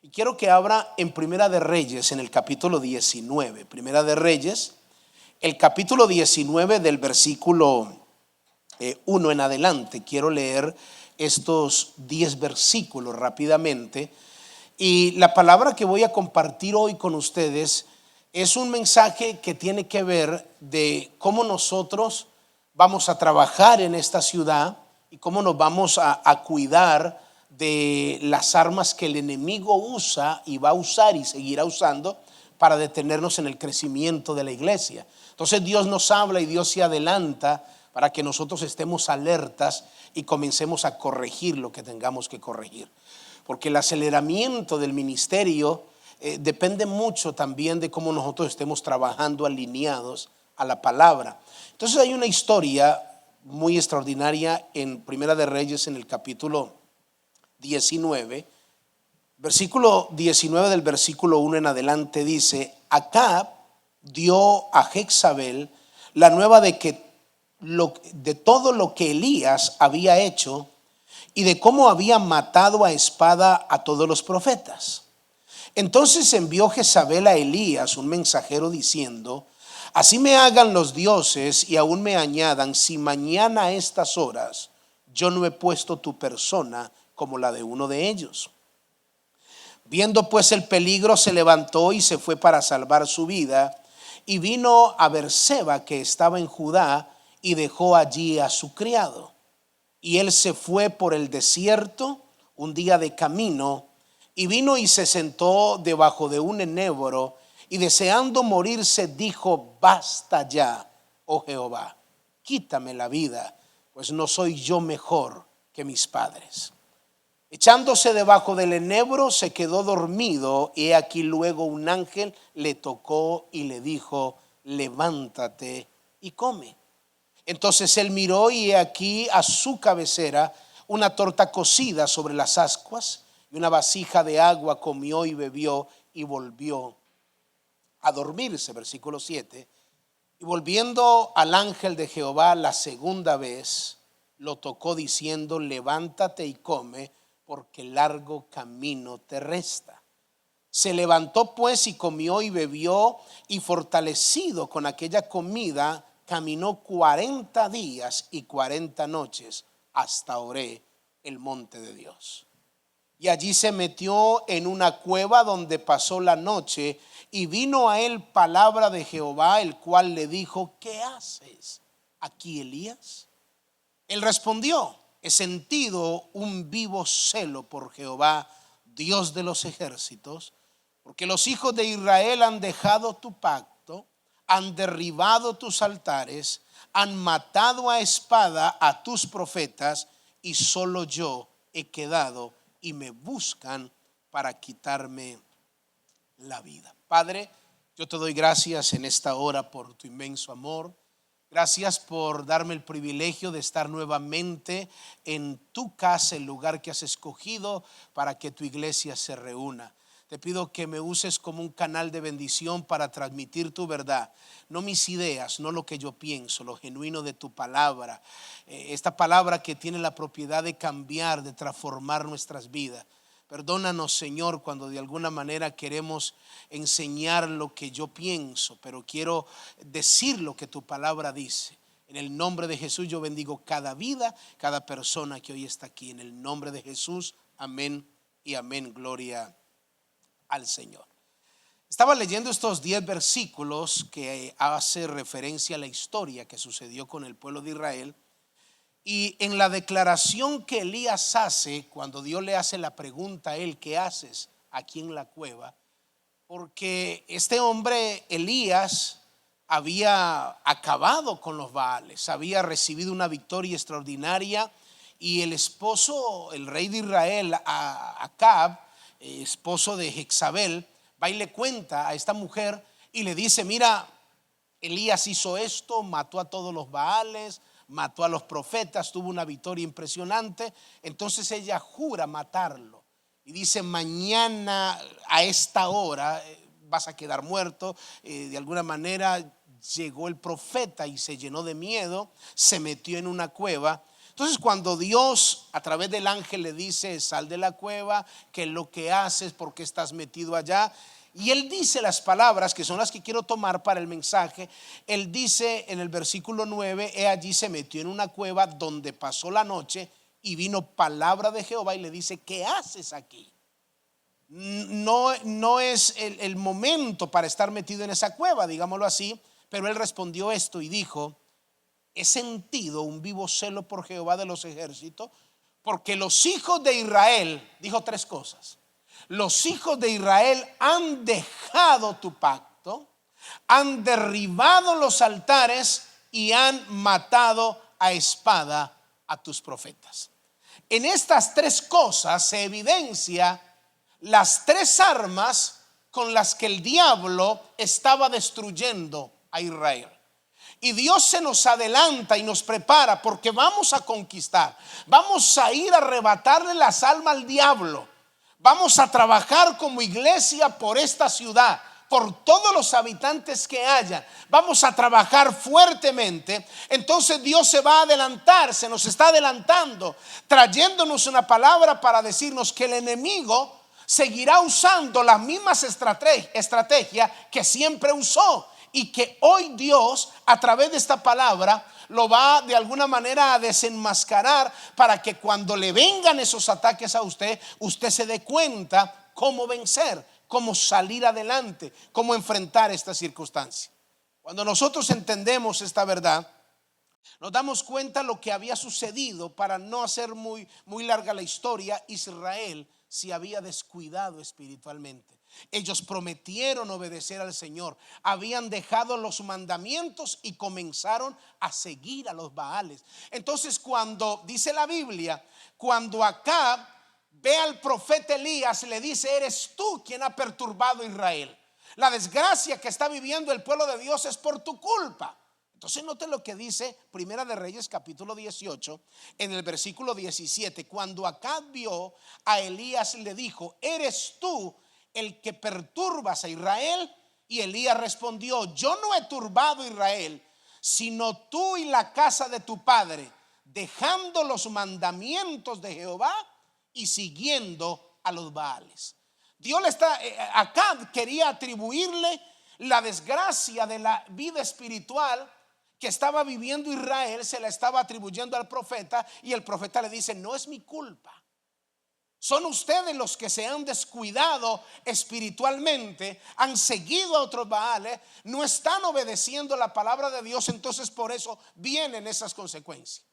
Y quiero que abra en Primera de Reyes, en el capítulo 19. Primera de Reyes, el capítulo 19 del versículo 1 en adelante. Quiero leer estos 10 versículos rápidamente. Y la palabra que voy a compartir hoy con ustedes es un mensaje que tiene que ver de cómo nosotros vamos a trabajar en esta ciudad y cómo nos vamos a cuidar de las armas que el enemigo usa y va a usar y seguirá usando para detenernos en el crecimiento de la iglesia. Entonces Dios nos habla y Dios se adelanta para que nosotros estemos alertas y comencemos a corregir lo que tengamos que corregir. Porque el aceleramiento del ministerio depende mucho también de cómo nosotros estemos trabajando alineados a la palabra. Entonces hay una historia muy extraordinaria en Primera de Reyes, en el capítulo 19, versículo 19 del versículo 1 en adelante dice: Acab dio a Jezabel la nueva de todo lo que Elías había hecho y de cómo había matado a espada a todos los profetas. Entonces envió Jezabel a Elías un mensajero diciendo: así me hagan los dioses y aún me añadan, si mañana a estas horas yo no he puesto tu persona como la de uno de ellos. Viendo pues el peligro, se levantó y se fue para salvar su vida, y vino a Berseba, que estaba en Judá, y dejó allí a su criado. Y él se fue por el desierto un día de camino, y vino y se sentó debajo de un enebro, y deseando morirse dijo: basta ya, oh Jehová, quítame la vida, pues no soy yo mejor que mis padres. Echándose debajo del enebro se quedó dormido, y aquí luego un ángel le tocó y le dijo: levántate y come. Entonces él miró, y aquí a su cabecera una torta cocida sobre las ascuas y una vasija de agua. Comió y bebió y volvió a dormirse. Versículo 7. Y volviendo al ángel de Jehová la segunda vez, lo tocó diciendo: levántate y come, porque largo camino te resta. Se levantó pues y comió y bebió, y fortalecido con aquella comida caminó 40 días y 40 noches hasta Oré, el monte de Dios. Y allí se metió en una cueva donde pasó la noche, y vino a él palabra de Jehová, el cual le dijo: ¿qué haces aquí, Elías? Él respondió: he sentido un vivo celo por Jehová, Dios de los ejércitos, porque los hijos de Israel han dejado tu pacto, han derribado tus altares, han matado a espada a tus profetas, y solo yo he quedado, y me buscan para quitarme la vida. Padre, yo te doy gracias en esta hora por tu inmenso amor. Gracias por darme el privilegio de estar nuevamente en tu casa, el lugar que has escogido para que tu iglesia se reúna. Te pido que me uses como un canal de bendición para transmitir tu verdad, no mis ideas, no lo que yo pienso, lo genuino de tu palabra. Esta palabra que tiene la propiedad de cambiar, de transformar nuestras vidas. Perdónanos, Señor, cuando de alguna manera queremos enseñar lo que yo pienso, pero quiero decir lo que tu palabra dice. En el nombre de Jesús yo bendigo cada vida, cada persona que hoy está aquí. En el nombre de Jesús, amén y amén. Gloria al Señor. Estaba leyendo estos 10 versículos que hace referencia a la historia que sucedió con el pueblo de Israel. Y en la declaración que Elías hace, cuando Dios le hace la pregunta a él: ¿qué haces aquí en la cueva? Porque este hombre Elías había acabado con los Baales, había recibido una victoria extraordinaria, y el esposo, el rey de Israel, Acab, esposo de Jezabel, va y le cuenta a esta mujer y le dice: mira, Elías hizo esto, mató a todos los Baales, mató a los profetas, tuvo una victoria impresionante. Entonces ella jura matarlo y dice: mañana a esta hora vas a quedar muerto. De alguna manera llegó el profeta y se llenó de miedo, se metió en una cueva. Entonces cuando Dios a través del ángel le dice: sal de la cueva, ¿qué es lo que haces? ¿Por qué estás metido allá? Y él dice las palabras que son las que quiero tomar para el mensaje. Él dice en el versículo 9: he allí se metió en una cueva donde pasó la noche, y vino palabra de Jehová y le dice: ¿qué haces aquí? No es el momento para estar metido en esa cueva, digámoslo así. Pero él respondió esto y dijo: he sentido un vivo celo por Jehová de los ejércitos, porque los hijos de Israel, dijo tres cosas: los hijos de Israel han dejado tu pacto, han derribado los altares y han matado a espada a tus profetas. En estas tres cosas se evidencia las tres armas con las que el diablo estaba destruyendo a Israel. Y Dios se nos adelanta y nos prepara, porque vamos a conquistar, vamos a ir a arrebatarle las almas al diablo. Vamos a trabajar como iglesia por esta ciudad, por todos los habitantes que haya. Vamos a trabajar fuertemente. Entonces Dios se va a adelantar, se nos está adelantando, trayéndonos una palabra para decirnos que el enemigo seguirá usando las mismas estrategias que siempre usó, y que hoy Dios a través de esta palabra lo va de alguna manera a desenmascarar, para que cuando le vengan esos ataques a usted, usted se dé cuenta cómo vencer, cómo salir adelante, cómo enfrentar esta circunstancia. Cuando nosotros entendemos esta verdad, nos damos cuenta lo que había sucedido. Para no hacer muy larga la historia, Israel se había descuidado espiritualmente. Ellos prometieron obedecer al Señor, habían dejado los mandamientos y comenzaron a seguir a los Baales. Entonces, cuando dice la Biblia, cuando Acab ve al profeta Elías, le dice: eres tú quien ha perturbado a Israel. La desgracia que está viviendo el pueblo de Dios es por tu culpa. Entonces note lo que dice Primera de Reyes capítulo 18 en el versículo 17. Cuando Acab vio a Elías, le dijo: ¿eres tú el que perturbas a Israel? Y Elías respondió: yo no he turbado a Israel, sino tú y la casa de tu padre, dejando los mandamientos de Jehová y siguiendo a los Baales. Dios le está, Acab quería atribuirle la desgracia de la vida espiritual que estaba viviendo Israel, se la estaba atribuyendo al profeta, y el profeta le dice: no es mi culpa. Son ustedes los que se han descuidado espiritualmente, han seguido a otros Baales, no están obedeciendo la palabra de Dios. Entonces por eso vienen esas consecuencias.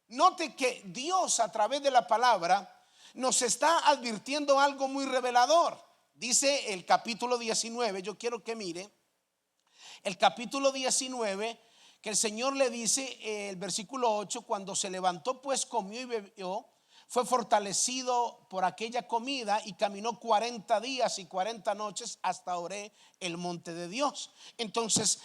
Note que Dios a través de la palabra nos está advirtiendo algo muy revelador. Dice el capítulo 19, yo quiero que mire el capítulo 19, que el Señor le dice, el versículo 8: cuando se levantó pues comió y bebió, fue fortalecido por aquella comida, y caminó 40 días y 40 noches hasta Oré, el monte de Dios. Entonces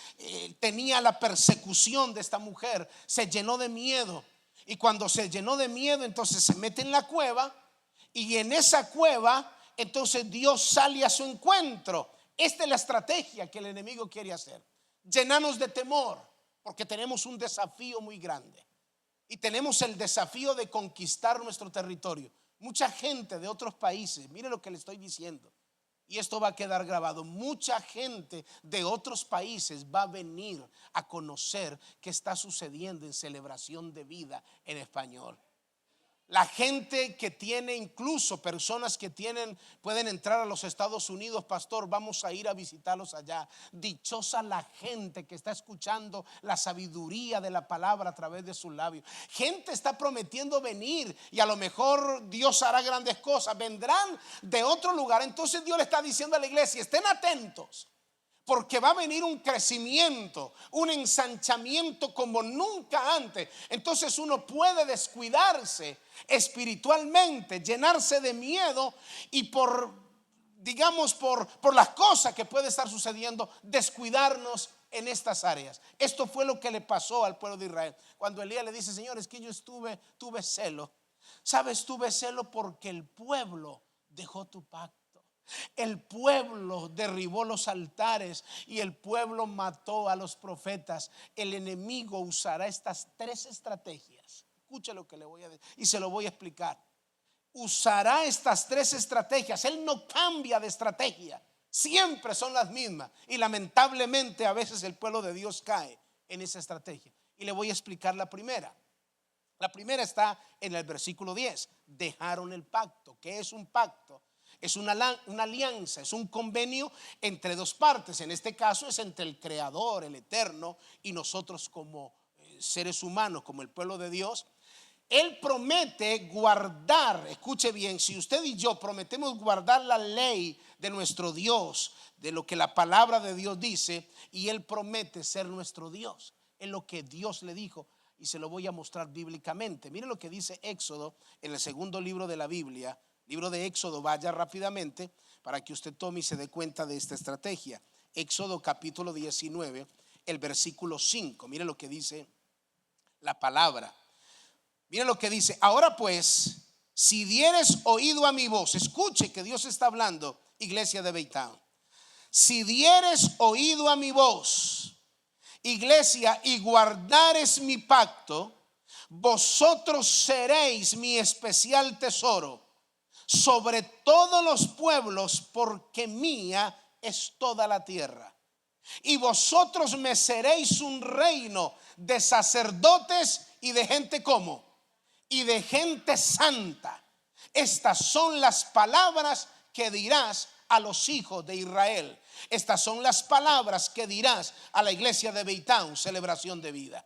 tenía la persecución de esta mujer, se llenó de miedo, y cuando se llenó de miedo, entonces se mete en la cueva, y en esa cueva entonces Dios sale a su encuentro. Esta es la estrategia que el enemigo quiere hacer: llenarnos de temor, porque tenemos un desafío muy grande. Y tenemos el desafío de conquistar nuestro territorio. Mucha gente de otros países, mire lo que le estoy diciendo, y esto va a quedar grabado. Mucha gente de otros países va a venir a conocer qué está sucediendo en Celebración de Vida en español. La gente que tiene, incluso personas que pueden entrar a los Estados Unidos: pastor, vamos a ir a visitarlos allá. Dichosa la gente que está escuchando la sabiduría de la palabra a través de sus labios. Gente está prometiendo venir, y a lo mejor Dios hará grandes cosas, vendrán de otro lugar. Entonces Dios le está diciendo a la iglesia: estén atentos, porque va a venir un crecimiento, un ensanchamiento como nunca antes. Entonces uno puede descuidarse espiritualmente, llenarse de miedo, y por las cosas que puede estar sucediendo, descuidarnos en estas áreas. Esto fue lo que le pasó al pueblo de Israel. Cuando Elías le dice: Señor, es que yo tuve celo. ¿Sabes? Tuve celo porque el pueblo dejó tu pacto. El pueblo derribó los altares y el pueblo mató a los profetas. El enemigo usará estas tres estrategias Escuche lo que le voy a decir y se lo voy a explicar. Usará estas tres estrategias. Él no cambia de estrategia. Siempre son las mismas. Y lamentablemente a veces el pueblo de Dios cae en esa estrategia. Y le voy a explicar la primera. La primera está en el versículo 10. Dejaron el pacto. ¿Qué es un pacto? Es una alianza, es un convenio entre dos partes. En este caso es entre el Creador, el Eterno, y nosotros como seres humanos, como el pueblo de Dios. Él promete guardar, escuche bien, si usted y yo prometemos guardar la ley de nuestro Dios, de lo que la palabra de Dios dice, y Él promete ser nuestro Dios, es lo que Dios le dijo, y se lo voy a mostrar bíblicamente. Mire lo que dice Éxodo en el segundo libro de la Biblia, libro de Éxodo, vaya rápidamente para que usted tome y se dé cuenta de esta estrategia. Éxodo capítulo 19, el versículo 5, mire lo que dice la palabra. Mira lo que dice: ahora pues, si dieres oído a mi voz, escuche que Dios está hablando, iglesia de Baytown. Si dieres oído a mi voz, iglesia, y guardares mi pacto, vosotros seréis mi especial tesoro sobre todos los pueblos, porque mía es toda la tierra. Y vosotros me seréis un reino de sacerdotes y de gente como y de gente santa. Estas son las palabras que dirás a los hijos de Israel. Estas son las palabras que dirás a la iglesia de Baytown, celebración de vida.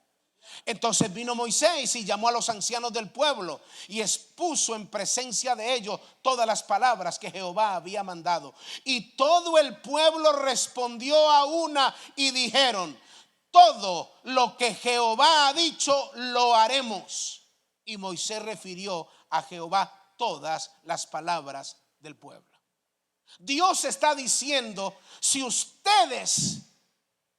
Entonces vino Moisés y llamó a los ancianos del pueblo y expuso en presencia de ellos todas las palabras que Jehová había mandado. Y todo el pueblo respondió a una y dijeron: todo lo que Jehová ha dicho lo haremos. Y Moisés refirió a Jehová todas las palabras del pueblo. Dios está diciendo: si ustedes,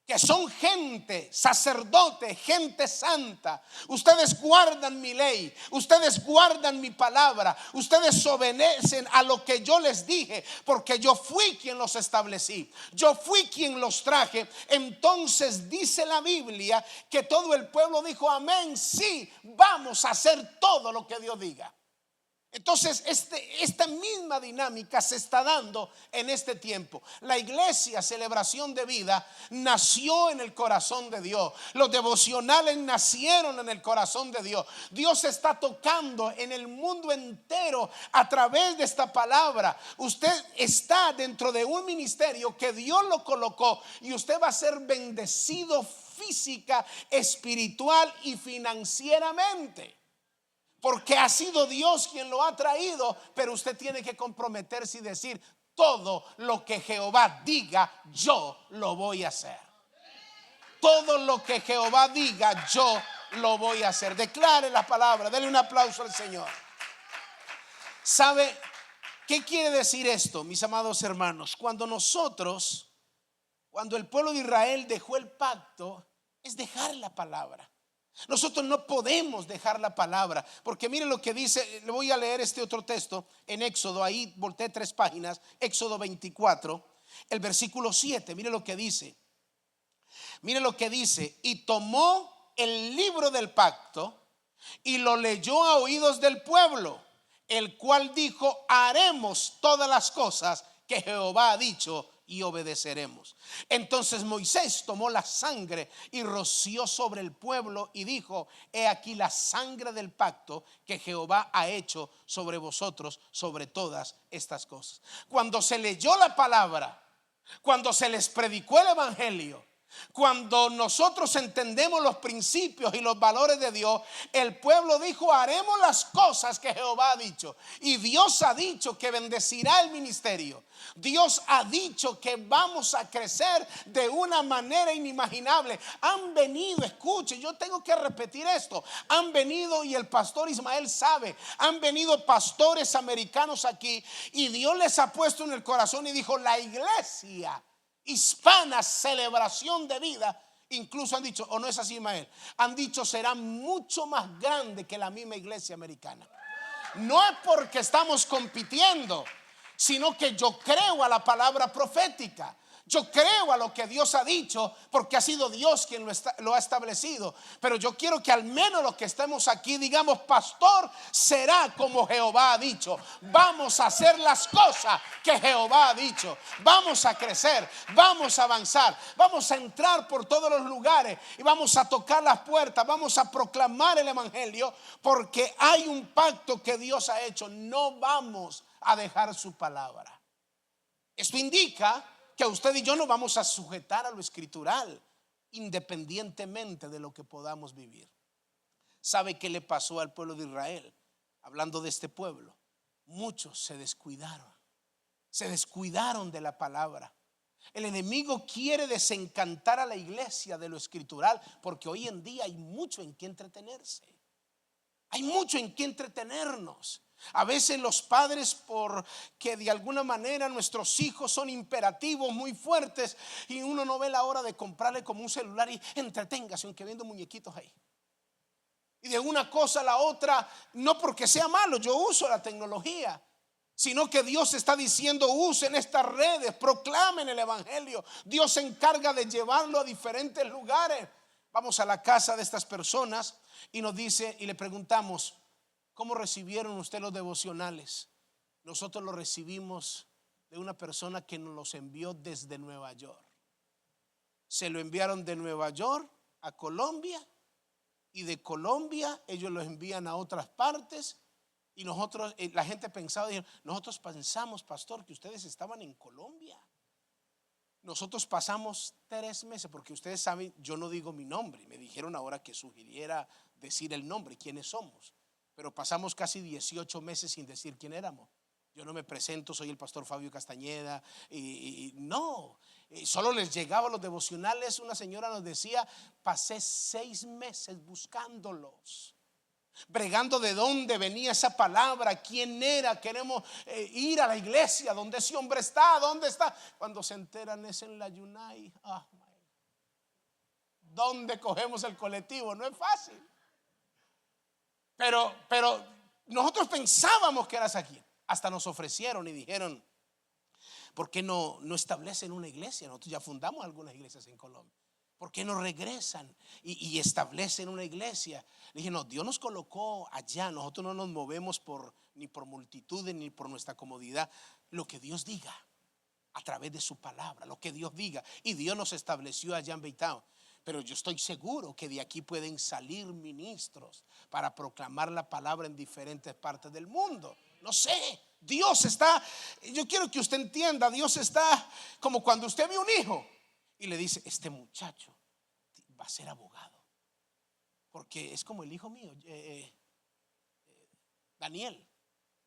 que son gente, sacerdote, gente santa, ustedes guardan mi ley, ustedes guardan mi palabra, ustedes obedecen a lo que yo les dije, porque yo fui quien los establecí, yo fui quien los traje. Entonces dice la Biblia que todo el pueblo dijo: amén, sí, vamos a hacer todo lo que Dios diga. Entonces esta misma dinámica se está dando en este tiempo. La iglesia Celebración de Vida nació en el corazón de Dios. Los devocionales nacieron en el corazón de Dios. Dios está tocando en el mundo entero a través de esta palabra. Usted está dentro de un ministerio que Dios lo colocó, y usted va a ser bendecido física, espiritual y financieramente, porque ha sido Dios quien lo ha traído. Pero usted tiene que comprometerse y decir: todo lo que Jehová diga, yo lo voy a hacer. Todo lo que Jehová diga, yo lo voy a hacer. Declare la palabra. Dele un aplauso al Señor. ¿Sabe qué quiere decir esto, mis amados hermanos? Cuando el pueblo de Israel dejó el pacto, es dejar la palabra. Nosotros no podemos dejar la palabra, porque mire lo que dice. Le voy a leer este otro texto en Éxodo. Ahí volteé 3 páginas. Éxodo 24, el versículo 7. Mire lo que dice. Mire lo que dice: y tomó el libro del pacto y lo leyó a oídos del pueblo, el cual dijo: haremos todas las cosas que Jehová ha dicho y obedeceremos. Entonces Moisés tomó la sangre y roció sobre el pueblo y dijo: he aquí la sangre del pacto que Jehová ha hecho sobre vosotros, sobre todas estas cosas. Cuando se leyó la palabra, cuando se les predicó el evangelio, cuando nosotros entendemos los principios y los valores de Dios, el pueblo dijo: haremos las cosas que Jehová ha dicho. Y Dios ha dicho que bendecirá el ministerio. Dios ha dicho que vamos a crecer de una manera inimaginable. Han venido, escuche, yo tengo que repetir esto. Han venido, y el pastor Ismael sabe, han venido pastores americanos aquí, y Dios les ha puesto en el corazón y dijo: la iglesia hispana Celebración de Vida, incluso han dicho, o no es así, Ismael, han dicho: será mucho más grande que la misma iglesia americana. No es porque estamos compitiendo, sino que yo creo a la palabra profética. Yo creo a lo que Dios ha dicho porque ha sido Dios quien lo ha establecido. Pero yo quiero que al menos los que estemos aquí digamos: pastor, será como Jehová ha dicho. Vamos a hacer las cosas que Jehová ha dicho. Vamos a crecer, vamos a avanzar, vamos a entrar por todos los lugares y vamos a tocar las puertas, vamos a proclamar el evangelio, porque hay un pacto que Dios ha hecho. No vamos a dejar su palabra. Esto indica que usted y yo nos vamos a sujetar a lo escritural, independientemente de lo que podamos vivir. ¿Sabe qué le pasó al pueblo de Israel? Hablando de este pueblo, muchos se descuidaron de la palabra. El enemigo quiere desencantar a la iglesia de lo escritural, porque hoy en día hay mucho en qué entretenerse. Hay mucho en qué entretenernos. A veces los padres, porque de alguna manera nuestros hijos son imperativos muy fuertes, y uno no ve la hora de comprarle como un celular y entreténgase, aunque viendo muñequitos ahí. Y de una cosa a la otra, no porque sea malo, yo uso la tecnología, sino que Dios está diciendo: usen estas redes, proclamen el evangelio. Dios se encarga de llevarlo a diferentes lugares. Vamos a la casa de estas personas y nos dice, y le preguntamos: ¿cómo recibieron ustedes los devocionales? Nosotros los recibimos de una persona que nos los envió desde Nueva York. Se lo enviaron de Nueva York a Colombia, y de Colombia ellos los envían a otras partes. Y nosotros, la gente pensaba, nosotros pensamos, pastor, que ustedes estaban en Colombia. Nosotros pasamos 3 meses, porque ustedes saben, yo no digo mi nombre. Me dijeron ahora que sugiriera decir el nombre, quiénes somos. Pero pasamos casi 18 meses sin decir quién éramos. Yo no me presento, soy el pastor Fabio Castañeda. No, solo les llegaban los devocionales. Una señora nos decía: pasé 6 meses buscándolos, bregando de dónde venía esa palabra, quién era. Queremos ir a la iglesia donde ese hombre está. ¿Dónde está? Cuando se enteran es en la Yunay. ¿Dónde cogemos el colectivo? No es fácil. Pero nosotros pensábamos que eras aquí. Hasta nos ofrecieron y dijeron: ¿por qué no establecen una iglesia? Nosotros ya fundamos algunas iglesias en Colombia. ¿Por qué no regresan y establecen una iglesia? Le dije: no, Dios nos colocó allá. Nosotros no nos movemos ni por multitudes ni por nuestra comodidad. Lo que Dios diga a través de su palabra, lo que Dios diga. Y Dios nos estableció allá en Beitao. Pero yo estoy seguro que de aquí pueden salir ministros para proclamar la palabra en diferentes partes del mundo. No sé, Dios está, yo quiero que usted entienda, Dios está como cuando usted ve un hijo y le dice: este muchacho va a ser abogado, porque es como el hijo mío, Daniel,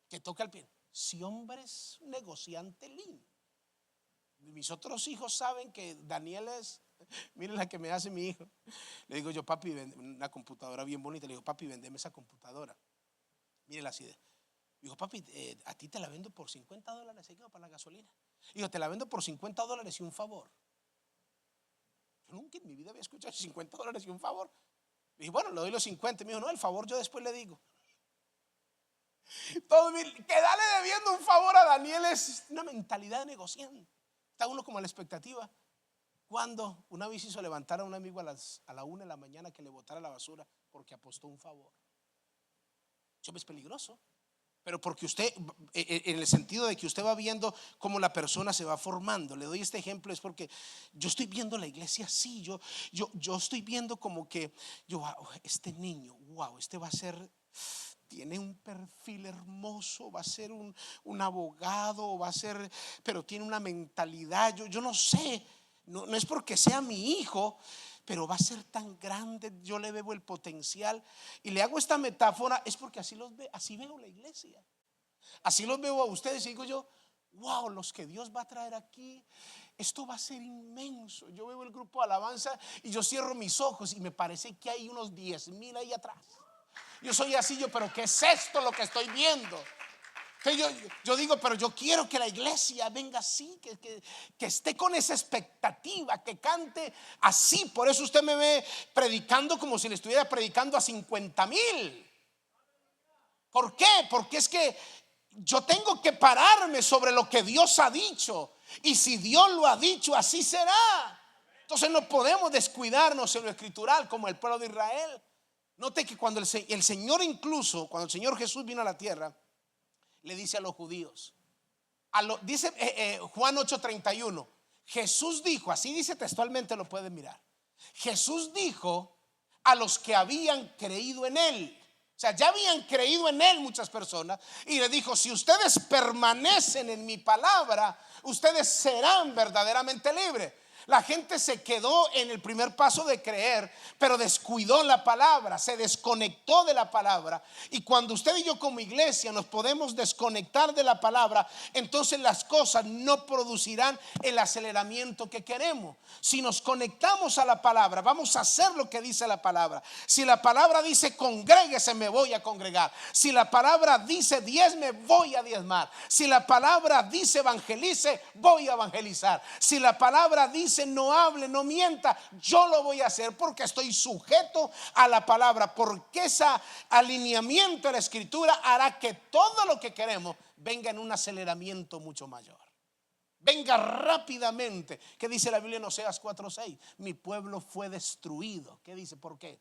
que toca el piano. Si hombre es un negociante lindo. Mis otros hijos saben que Daniel es, miren la que me hace mi hijo. Le digo yo: papi, una computadora bien bonita. Le digo: papi, vendeme esa computadora. Miren así de. Dijo: papi, a ti te la vendo por $50, ¿sí? Para la gasolina. Dijo: te la vendo por $50 y un favor. Yo nunca en mi vida había escuchado $50 y un favor. Dije: bueno, le doy los 50. Me dijo: no, el favor yo después le digo. Quedarle debiendo un favor a Daniel es una mentalidad de negociante. Está uno como a la expectativa. Cuando una vez hizo levantar a un amigo a la 1 de la mañana que le botara la basura porque apostó un favor. Eso es peligroso. Pero porque usted, en el sentido de que usted va viendo cómo la persona se va formando. Le doy este ejemplo, es porque yo estoy viendo la iglesia así. Yo estoy viendo como que wow, este niño, wow, este va a ser, tiene un perfil hermoso, va a ser un abogado, va a ser, pero tiene una mentalidad, yo no sé, no es porque sea mi hijo, pero va a ser tan grande. Yo le veo el potencial. Y le hago esta metáfora es porque así veo la iglesia. Así los veo a ustedes y digo yo: wow, los que Dios va a traer aquí, esto va a ser inmenso. Yo veo el grupo de alabanza y yo cierro mis ojos y me parece que hay unos 10,000 ahí atrás. Yo soy así, pero ¿qué es esto lo que estoy viendo? Yo digo: pero yo quiero que la iglesia venga así, que esté con esa expectativa, que cante así. Por eso usted me ve predicando como si le estuviera predicando a 50,000. ¿Por qué? Porque es que yo tengo que pararme sobre lo que Dios ha dicho Y si Dios lo ha dicho, así será. Entonces no podemos descuidarnos en lo escritural como el pueblo de Israel. Note que cuando el Señor, incluso cuando el Señor Jesús vino a la tierra, le dice a los judíos, dice Juan 8:31, Jesús dijo, así dice textualmente, lo pueden mirar. Jesús dijo a los que habían creído en él, o sea, ya habían creído en él muchas personas, y le dijo, si ustedes permanecen en mi palabra, ustedes serán verdaderamente libres. La gente se quedó en el primer paso de creer, pero descuidó la palabra, se desconectó de la palabra. Y cuando usted y yo como iglesia nos podemos desconectar de la palabra, entonces las cosas no producirán el aceleramiento que queremos. Si nos conectamos a la palabra, vamos a hacer lo que dice la palabra. Si la palabra dice congréguese, me voy a congregar. Si la palabra dice diezme, voy a diezmar. Si la palabra dice evangelice, voy a evangelizar. Si la palabra dice no hable, no mienta, yo lo voy a hacer porque estoy sujeto a la palabra, porque ese alineamiento de la escritura hará que todo lo que queremos venga en un aceleramiento mucho mayor, venga rápidamente. ¿Qué dice la Biblia en Oseas 4:6? Mi pueblo fue destruido. ¿Qué dice? ¿Por qué?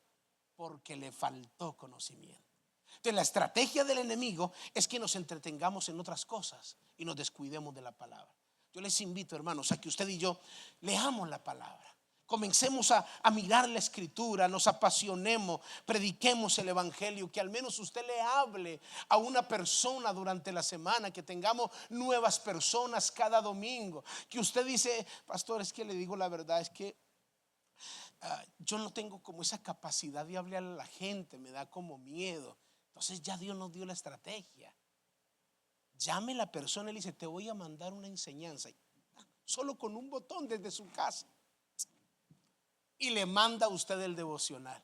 Porque le faltó conocimiento. Entonces la estrategia del enemigo es que nos entretengamos en otras cosas y nos descuidemos de la palabra. Yo les invito, hermanos, a que usted y yo leamos la palabra. Comencemos a mirar la escritura, nos apasionemos, prediquemos el evangelio, que al menos usted le hable a una persona durante la semana, que tengamos nuevas personas cada domingo. Que usted dice, pastor, es que le digo la verdad, es que yo no tengo como esa capacidad de hablar a la gente, me da como miedo. Entonces ya Dios nos dio la estrategia. Llame a la persona y le dice, te voy a mandar una enseñanza, solo con un botón desde su casa, y le manda a usted el devocional.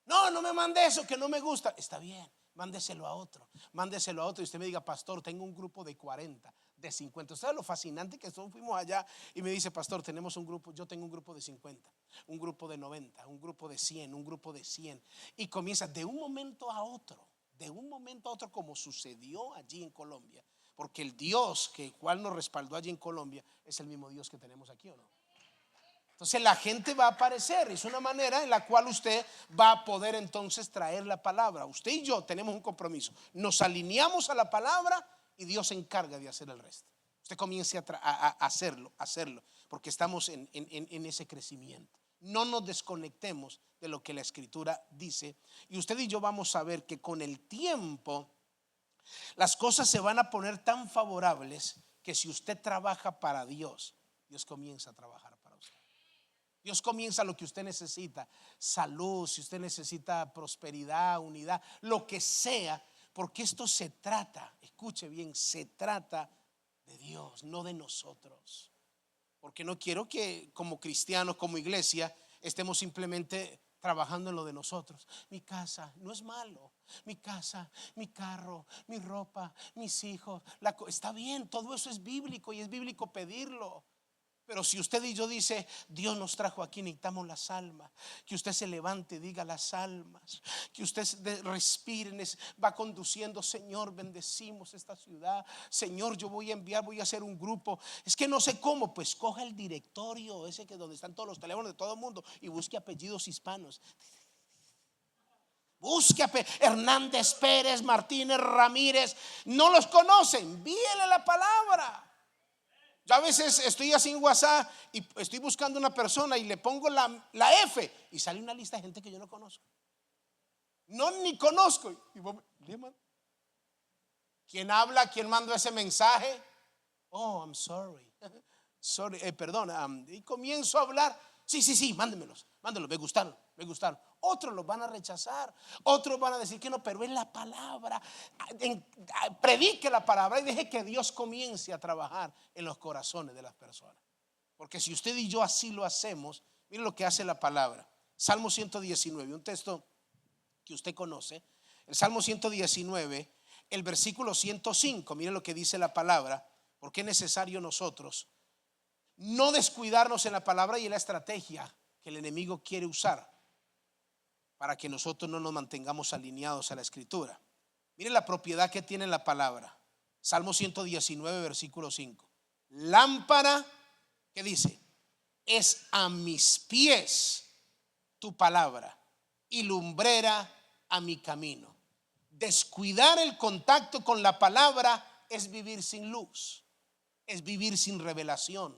No me mande eso, que no me gusta. Está bien, mándeselo a otro. Y usted me diga, pastor, tengo un grupo de 40, de 50. ¿Sabe lo fascinante que fuimos allá? Y me dice, pastor, tenemos un grupo, yo tengo un grupo de 50, un grupo de 90, un grupo de 100, un grupo de 100. Y comienza de un momento a otro, como sucedió allí en Colombia, porque el Dios que cual nos respaldó allí en Colombia es el mismo Dios que tenemos aquí, ¿o no? Entonces la gente va a aparecer. Es una manera en la cual usted va a poder entonces traer la palabra. Usted y yo tenemos un compromiso. Nos alineamos a la palabra y Dios se encarga de hacer el resto. Usted comience a hacerlo, porque estamos en ese crecimiento. No nos desconectemos de lo que la escritura dice. Y usted y yo vamos a ver que con el tiempo las cosas se van a poner tan favorables que si usted trabaja para Dios, Dios comienza a trabajar para usted. Dios comienza lo que usted necesita, salud, si usted necesita prosperidad, unidad, lo que sea, porque esto se trata, escuche bien, se trata de Dios, no de nosotros. Porque no quiero que como cristianos, como iglesia, estemos simplemente trabajando en lo de nosotros. Mi casa no es malo, mi casa, mi carro, mi ropa, mis hijos, está bien, todo eso es bíblico y es bíblico pedirlo. Pero si usted y yo dice, Dios nos trajo aquí, necesitamos las almas, que usted se levante, diga las almas, que usted respire, va conduciendo, Señor, bendecimos esta ciudad, Señor, yo voy a hacer un grupo, es que no sé cómo, pues coja el directorio ese que donde están todos los teléfonos de todo el mundo y busque apellidos hispanos. Busque Hernández, Pérez, Martínez, Ramírez, no los conocen, envíele la palabra. Yo a veces estoy así en WhatsApp y estoy buscando una persona y le pongo la F y sale una lista de gente que yo no conozco. Ni conozco. ¿Quién habla? ¿Quién mandó ese mensaje? Oh, I'm sorry. Perdón. Y comienzo a hablar. Sí, mándenmelos, me gustaron. Otros los van a rechazar, otros van a decir que no, pero es la palabra. Predique la palabra y deje que Dios comience a trabajar en los corazones de las personas. Porque si usted y yo así lo hacemos, mire lo que hace la palabra. Salmo 119, un texto que usted conoce. El Salmo 119, el versículo 105, mire lo que dice la palabra. Porque es necesario nosotros no descuidarnos en la palabra y en la estrategia que el enemigo quiere usar para que nosotros no nos mantengamos alineados a la escritura. Mire la propiedad que tiene la palabra. Salmo 119, versículo 5. lámpara, ¿qué dice? Es a mis pies tu palabra y lumbrera a mi camino. Descuidar el contacto con la palabra es vivir sin luz, es vivir sin revelación,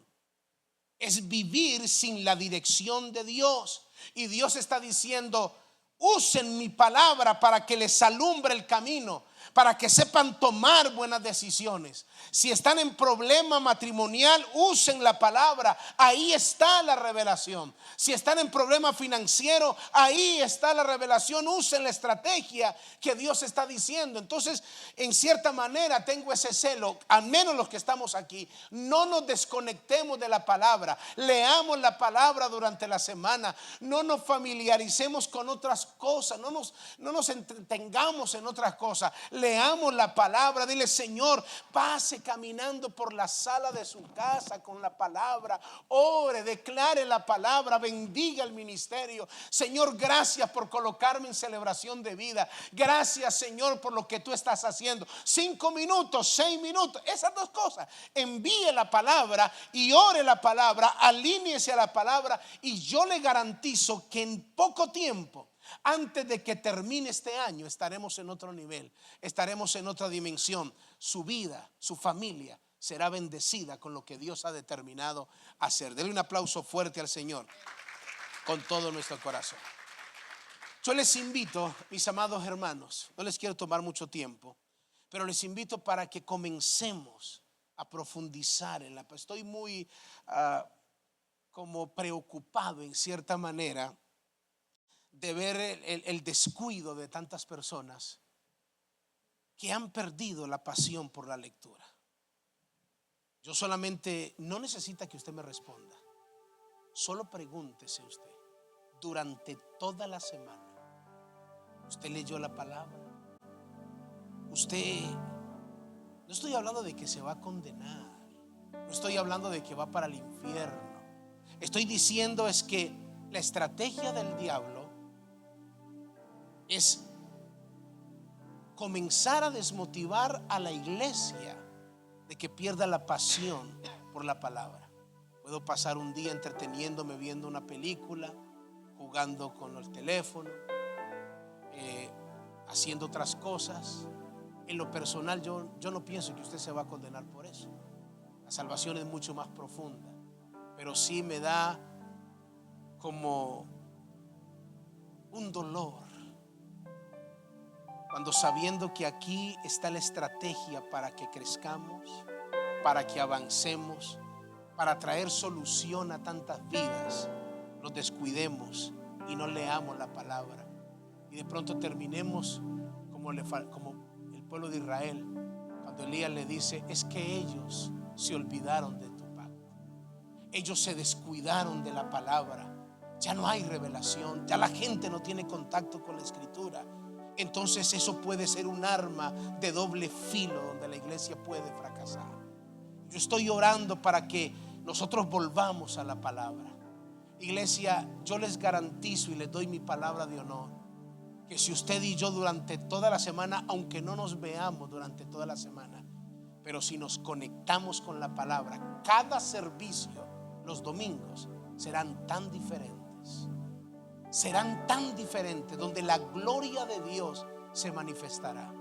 es vivir sin la dirección de Dios. Y Dios está diciendo: usen mi palabra para que les alumbre el camino, para que sepan tomar buenas decisiones. Si están en problema matrimonial, usen la palabra, ahí está la revelación. Si están en problema financiero, ahí está la revelación. Usen la estrategia que Dios está diciendo. Entonces, en cierta manera tengo ese celo, al menos los que estamos aquí, no nos desconectemos de la palabra. Leamos la palabra durante la semana, no nos familiaricemos con otras cosas, no nos entretengamos en otras cosas. Leamos la palabra. Dile: Señor, pase caminando por la sala de su casa con la palabra, ore, declare la palabra, bendiga el ministerio. Señor, gracias por colocarme en celebración de vida. Gracias, Señor, por lo que tú estás haciendo. 5 minutos, 6 minutos, esas dos cosas. Envíe la palabra y ore la palabra, alíñese a la palabra, y yo le garantizo que en poco tiempo, antes de que termine este año, estaremos en otro nivel, estaremos en otra dimensión. Su vida, su familia será bendecida con lo que Dios ha determinado hacer. Denle un aplauso fuerte al Señor con todo nuestro corazón. Yo les invito, mis amados hermanos, no les quiero tomar mucho tiempo, pero les invito para que comencemos a profundizar en la. Estoy muy como preocupado en cierta manera de ver el descuido de tantas personas que han perdido la pasión por la lectura. Yo solamente, no necesita que usted me responda, solo pregúntese usted: durante toda la semana, ¿usted leyó la palabra? Usted, no estoy hablando de que se va a condenar, no estoy hablando de que va para el infierno. Estoy diciendo es que la estrategia del diablo es comenzar a desmotivar a la iglesia de que pierda la pasión por la palabra. Puedo pasar un día entreteniéndome viendo una película, jugando con el teléfono, haciendo otras cosas. En lo personal, yo no pienso que usted se va a condenar por eso. La salvación es mucho más profunda, pero sí me da como un dolor cuando, sabiendo que aquí está la estrategia para que crezcamos, para que avancemos, para traer solución a tantas vidas, nos descuidemos y no leamos la palabra, y de pronto terminemos como el pueblo de Israel, cuando Elías le dice: es que ellos se olvidaron de tu pacto, ellos se descuidaron de la palabra, ya no hay revelación, ya la gente no tiene contacto con la escritura. Entonces eso puede ser un arma de doble filo donde la iglesia puede fracasar. Yo estoy orando para que nosotros volvamos a la palabra. Iglesia, yo les garantizo y les doy mi palabra de honor que si usted y yo durante toda la semana, aunque no nos veamos durante toda la semana, pero si nos conectamos con la palabra, cada servicio los domingos serán tan diferentes, donde la gloria de Dios se manifestará.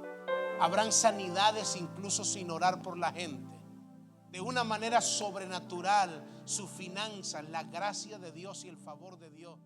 Habrán sanidades incluso sin orar por la gente. De una manera sobrenatural, sus finanzas, la gracia de Dios y el favor de Dios